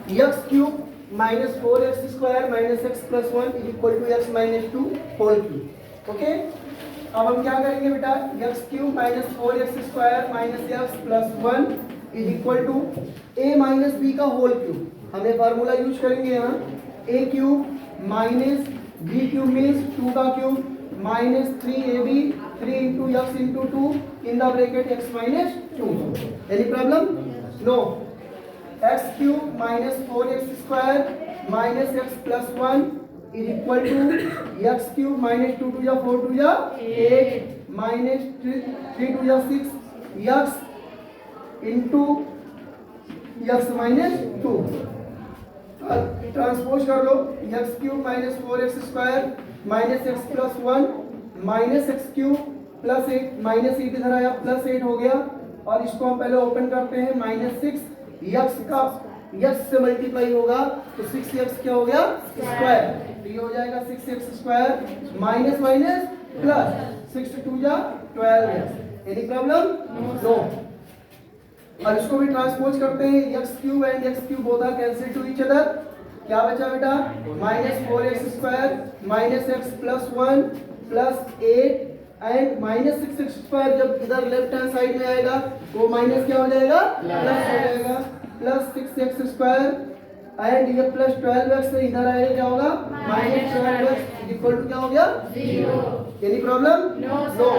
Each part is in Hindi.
X cube minus 4x square minus x plus 1 is equal to x minus 2 whole cube. Okay, अब हम क्या करेंगे बेटा, x cube minus 4x square minus x plus 1 is equal to a minus B का होल क्यूब। हमें फार्मूला यूज करेंगे यहाँ, a cube minus B cube means 2 का cube minus 3ab 3 into x into 2 in the bracket x minus 2। Any problem? No. X cube minus 4x square minus x plus 1 is equal to x cube minus 2 two या 4 टू या 8 माइनस 3 टू या 6 x into x minus 2। Transpose कर लो, x cube minus 4x square minus x plus 1 minus x cube plus 8 minus 8 इधर आया प्लस 8 हो गया, और इसको हम पहले ओपन करते हैं, माइनस 6 एक्स का एक्स से मल्टीप्लाई होगा तो 6x क्या हो गया स्क्वायर, तो ये हो जाएगा 6x square minus minus plus 6 2 जा 12x। Any problem? नो। और इसको भी ट्रांसपोज करते हैं, x cube and x cube both are cancel to each other. क्या बचा बेटा, minus 4x square minus x plus 1 plus 8 and minus 6x square जब इधर लेफ्ट हैंड साइड में आएगा वो माइनस क्या हो जाएगा प्लस हो जाएगा, प्लस 6x स्क्वायर एंड ये प्लस 12x से इधर आएगा क्या होगा माइनस 12x इक्वल टू क्या हो गया 0। Any problem? No.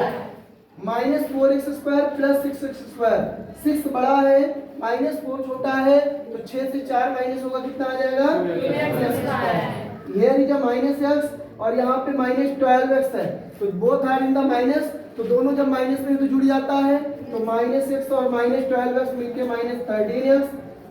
Minus 4x square plus 6x square, 6 बड़ा है माइनस 4 छोटा है, तो 6 से 4 माइनस होगा कितना आ जाएगा, here is a minus x और यहाँ पे माइनस 12x है, तो both are in the minus, तो दोनों जब माइनस में तो जुड़ जाता है, तो माइनस x और माइनस 12x मिलके माइनस 13x,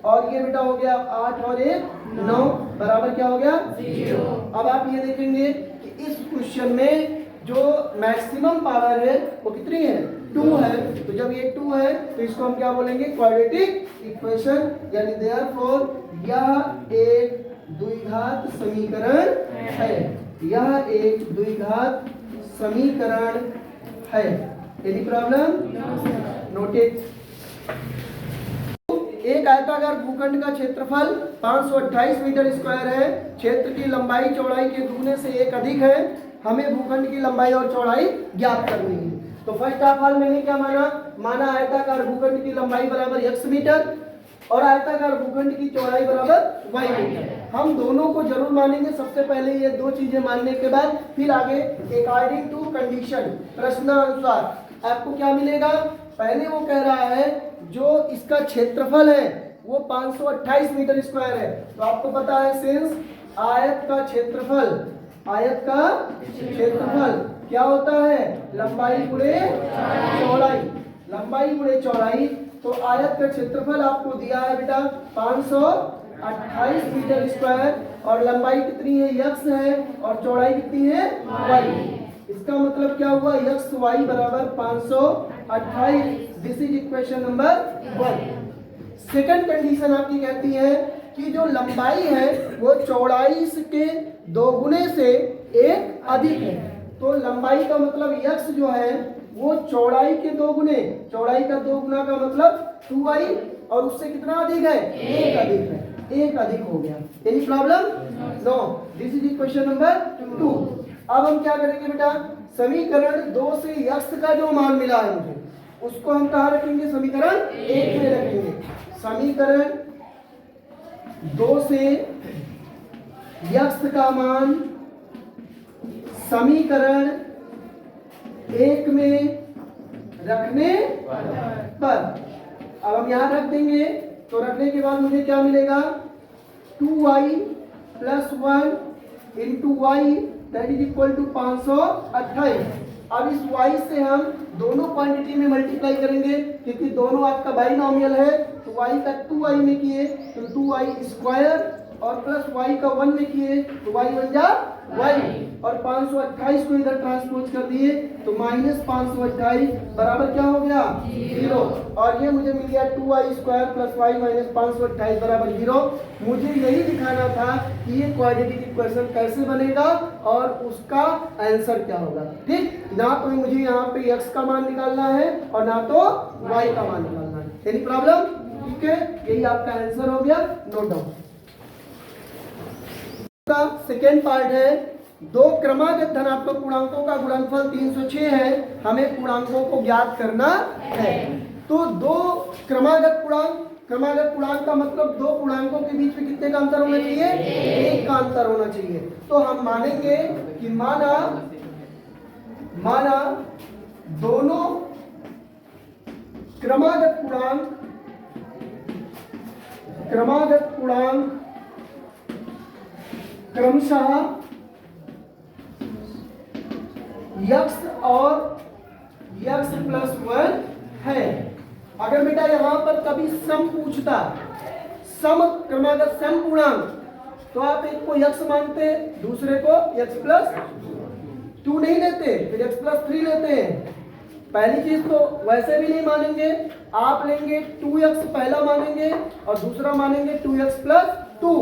और ये बेटा हो गया 8 और 1 9 बराबर क्या हो गया 0। अब आप ये देखेंगे कि इस क्वेश्चन में जो मैक्सिमम पावर है वो कितनी है 2 है, तो जब ये 2 है तो इसको हम क्या बोलेंगे क्वाड्रेटिक इक्वेशन, यानी देयरफॉर यह एक द्विघात समीकरण है, यह एक द्विघात समीकरण है। Any problem? नोटेड। एक आयताकार भूखंड का क्षेत्रफल 528 मीटर स्क्वायर है, क्षेत्र की लंबाई चौड़ाई के दुगने से एक अधिक है, हमें भूखंड की लंबाई और चौड़ाई ज्ञात करनी है। तो फर्स्ट ऑफ ऑल मैंने क्या माना आयताकार भूखंड की लंबाई बराबर x मीटर और आयताकार भूखंड की चौड़ाई बराबर y मीटर। हम दोनों को जरूर मानेंगे, सबसे पहले ये दो चीजें मानने के बाद फिर आगे अकॉर्डिंग टू कंडीशन प्रश्नानुसार आपको क्या मिलेगा। पहले वो कह रहा है जो इसका क्षेत्रफल है वो 528 मीटर स्क्वायर है, तो आपको पता है सिंस आयत का क्षेत्रफल क्या होता है लंबाई गुणे चौड़ाई, लंबाई गुणे चौड़ाई, तो आयत का क्षेत्रफल आपको दिया है बेटा 528 मीटर स्क्वायर और लंबाई कितनी है x है और चौड़ाई कितनी है y। इसका मतलब क्या हुआ x y बराबर 528। This is equation number 1। Second condition आपकी कहती है कि जो लंबाई है वो चौड़ाई के दोगुने से एक अधिक है, तो लंबाई का मतलब x जो है वो चौड़ाई के दोगुने, चौड़ाई का दोगुना का मतलब 2y और उससे कितना अधिक है एक अधिक है, एक अधिक हो गया। Any problem? No. This is equation number 2। अब हम क्या करेंगे बेटा, समीकरण 2 से x का जो मान मिला है मुझे उसको हम कहाँ रखेंगे, समीकरण 1 में रखेंगे। समीकरण 2 से x का मान समीकरण 1 में रखने पर, अब हम यहां रख देंगे, तो रखने के बाद मुझे क्या मिलेगा 2y plus 1 into y that is equal to 528। अब इस y से हम दोनों क्वांटिटी में मल्टीप्लाई करेंगे क्योंकि दोनों आपका बाइनोमियल है, तो y का 2y में किए तो 2y स्क्वायर और प्लस y का 1 में किए तो y बन जा y और 528 को इधर ट्रांसपोज कर दिए तो माइनस 528 बराबर क्या हो गया 0, और ये मुझे मिल गया 2y square plus y minus 528 बराबर 0। मुझे यही दिखाना था कि ये क्वाड्रेटिक इक्वेशन कैसे बनेगा और उसका आंसर क्या होगा। ठीक, ना तो मुझे यहाँ पे x का मान निकालना है और ना तो y का मान निकालना है। Any problem? ठीक है, यही आपका आंसर हो गया, नोट डाउन। का सेकेंड पार्ट है, दो क्रमागत धनात्मक पूर्णांकों का गुणनफल 306 है, हमें पूर्णांकों को ज्ञात करना है। तो दो क्रमागत पूर्णांक का मतलब दो पूर्णांकों के बीच में कितने का अंतर होना चाहिए? एक का अंतर होना चाहिए। तो हम मानेंगे कि माना दोनों क्रमागत पूर्णांक क्रमशः यक्स और यक्स प्लस 1 है। अगर बेटा यहां पर कभी सम पूछता, सम क्रमागत सम पूर्णांक, तो आप एक को यक्स मानते, दूसरे को यक्स प्लस 2 नहीं लेते, फिर यक्स प्लस 3 लेते हैं। पहली चीज तो वैसे भी नहीं मानेंगे, आप लेंगे 2x पहला मानेंगे और दूसरा मानेंगे 2x प्लस 2,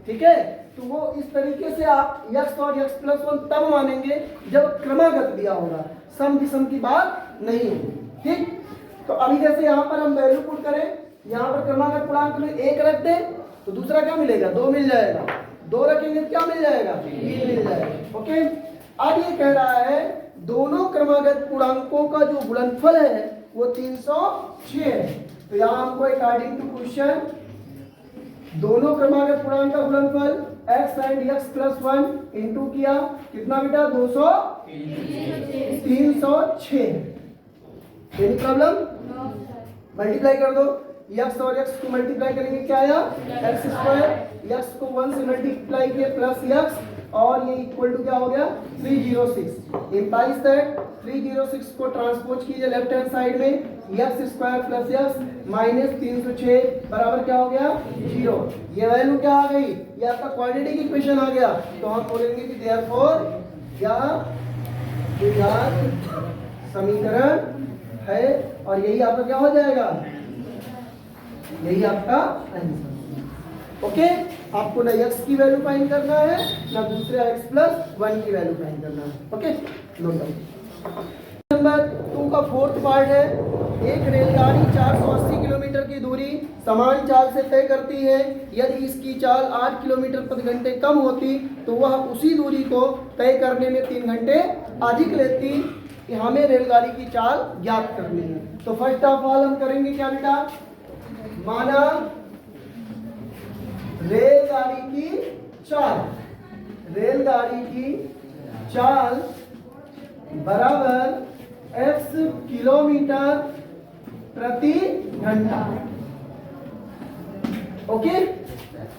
ठीक है। तो वो इस तरीके से आप x और x प्लस 1 तब मानेंगे जब क्रमागत दिया होगा, सम विषम की बात नहीं है, ठीक। तो अभी जैसे यहाँ पर हम वैल्यू पुट करें, यहाँ पर क्रमागत पूर्णांक में 1 रख दें तो दूसरा क्या मिलेगा? 2 मिल जाएगा, 2 रखेंगे क्या मिल जाएगा? 3 मिल जाएगा, ओके। अब ये कह रहा है दोनों क्रमागत पूर्णांकों का जो गुणनफल है वो 306 है। तो यहाँ हमको अकॉर्डिंग टू क्वेश्चन दोनों क्रमागत पूर्णांक का गुणनफल x and x plus 1 into किया, कितना बेटा? 306। Any problem? मल्टीप्लाई कर दो, x और x को मल्टीप्लाई करेंगे क्या आया? x स्क्वायर, x को 1 से मल्टीप्लाई किया प्लस x, और ये इक्वल टू क्या हो गया? 306। इंप्लाइज दैट 306 को ट्रांसपोज कीजिए लेफ्ट हैंड साइड में, x square plus x minus 306 बराबर क्या हो गया? 0। ये वैल्यू क्या आ गई? ये आपका क्वाड्रेटिक इक्वेशन आ गया। तो हम बोलेंगे कि देयरफॉर यह द्विघात समीकरण है, और यही आपका क्या हो जाएगा? यही आपका आंसर। ओके, आपको ना x की वैल्यू फाइंड करना है ना दूसरे x प्लस 1 की वैल्यू फाइंड करना है। Okay, note down. नंबर 2 का फोर्थ पार्ट है, एक रेलगाड़ी 480 किलोमीटर की दूरी समान चाल से तय करती है। यदि इसकी चाल 8 किलोमीटर प्रति घंटे कम होती तो वह उसी दूरी को तय करने में 3 घंटे अधिक लेती। हमें रेलगाड़ी की चाल ज्ञात करनी है। तो फर्स्ट ऑफ ऑल हम करेंगे क्या बेटा? माना रेलगाड़ी की चाल बराबर x किलोमीटर प्रति घंटा। ओके,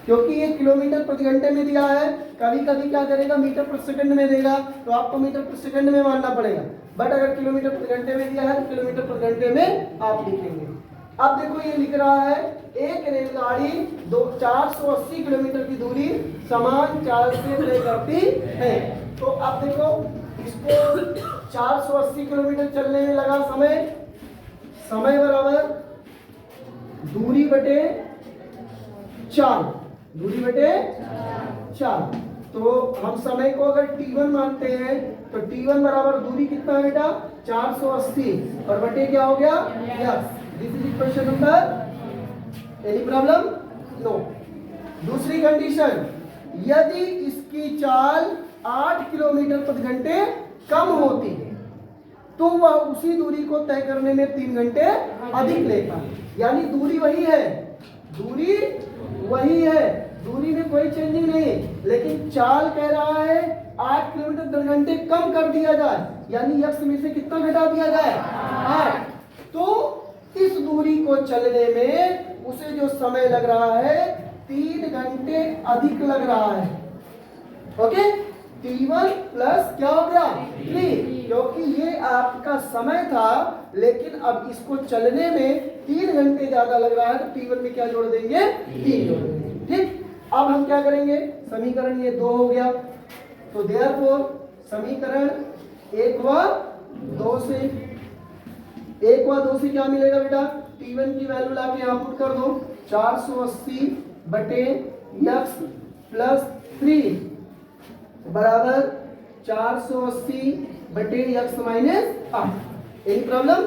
क्योंकि ये किलोमीटर प्रति घंटे में दिया है, कभी कभी क्या करेगा मीटर प्रति सेकंड में देगा, तो आपको मीटर प्रति सेकंड में मानना पड़ेगा। बट अगर किलोमीटर प्रति घंटे में दिया है तो किलोमीटर प्रति घंटे में आप लिखेंगे। अब देखो ये लिख रहा है एक रेलगाड़ी 480 किलोमीटर की दूरी समान चाल से तय करती है। तो अब देखो इसको 480 किलोमीटर चलने में लगा समय बराबर दूरी बटे चाल, तो हम समय को अगर t1 मानते हैं तो t1 बराबर दूरी कितना है बेटा? 480 और बटे क्या हो गया? Yes. This is equation number. Any problem? No. दूसरी कंडीशन, यदि इसकी चाल 8 किलोमीटर प्रति घंटे कम होती है तो वह उसी दूरी को तय करने में 3 घंटे अधिक लेगा। यानी दूरी वही है, दूरी में कोई चेंजिंग नहीं, लेकिन चाल कह रहा है 8 किलोमीटर प्रति घंटे कम कर दिया जाए, यानी x में से कितना घटा दिया जाए? 8। तो इस दूरी को चलने में उसे जो समय लग रहा है 3 घंटे अधिक लग रहा है। ओके, t1 प्लस क्या हो गया? 3, क्योंकि ये आपका समय था लेकिन अब इसको चलने में 3 घंटे ज्यादा लग रहा है, तो t1 में क्या जोड़ देंगे? 3 जोड़ देंगे। ठीक, अब हम क्या करेंगे? समीकरण ये 2 हो गया, तो देयरफॉर समीकरण 1 व 2 से क्या मिलेगा बेटा? t1 की वैल्यू लाके यहाँ पुट कर दो, 480 बटे x प्लस 3 बराबर 480 बटे x माइनस 8। Any problem?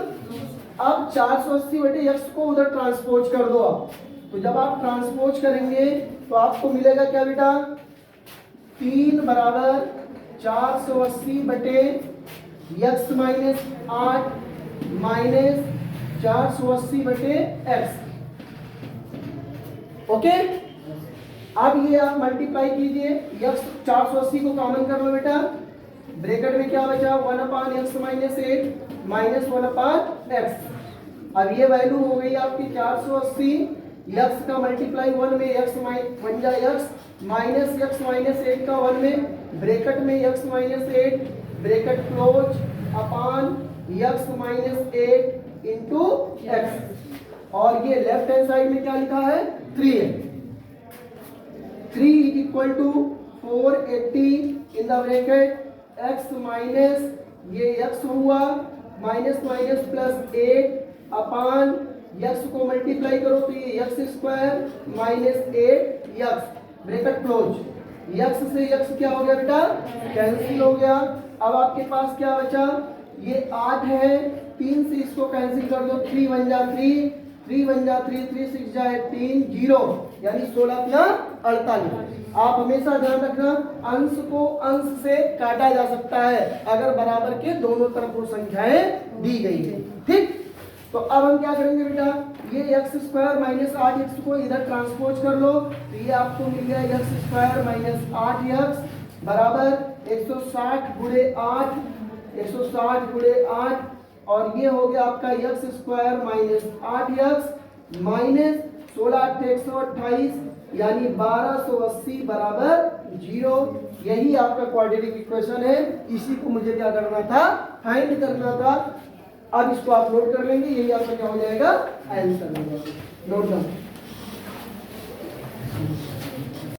अब 480 बटे x को उधर ट्रांसपोज कर दो आप, तो जब आप ट्रांसपोज करेंगे तो आपको मिलेगा क्या बेटा? 3 बराबर 480 बटे x माइनस 8 माइनस 480 बटे x। ओके, अब ये आप मल्टीप्लाई कीजिए, x 480 को कॉमन कर लो बेटा, ब्रैकेट में क्या बचा 1/x माइनस 8 माइनस 1/x। अब ये वैल्यू हो गई आपकी 480, x का मल्टीप्लाई 1 में x बन जाए x माइनस x माइनस 8 का 1 में, ब्रैकेट में x माइनस 8 ब्रैकेट क्लोज अपान x माइनस 8 इंटू x। और ये लेफ्ट हैंड साइड में क्या लिखा है 3 है। 3 is equal to 480 in the bracket x minus ये x हुआ minus minus plus 8 upon x को मल्टीप्लाई करो तो ये x square minus 8x bracket close. x से x क्या हो गया बेटा कैंसिल हो गया। अब आपके पास क्या बचा, ये 8 है, 3 से इसको कैंसिल कर दो, 3 बन जा 3, 3 बन जा 3, 3 6 जाए 3 0, यानी 16 या 48। आप हमेशा ध्यान रखना अंश को अंश से काटा जा सकता है अगर बराबर के दोनों तरफ वो संख्याएं दी गई है। ठीक, तो अब हम क्या करेंगे बेटा, ये एक्स स्क्वायर माइनस 8x को इधर ट्रांसपोज कर लो, तो ये आपको मिल गया एक्स स्क्वायर माइनस 8x बराबर 160 गुणे 8, 160 गुणे 8, और ये हो गया आपका x square minus 8x minus 16 128 यानी 1280 बराबर 0। यही आपका क्वाड्रेटिक इक्वेशन है, इसी को मुझे क्या करना था फाइंड करना था। अब इसको आप नोट कर लेंगे, यही आपका क्या हो जाएगा आंसर। Note down.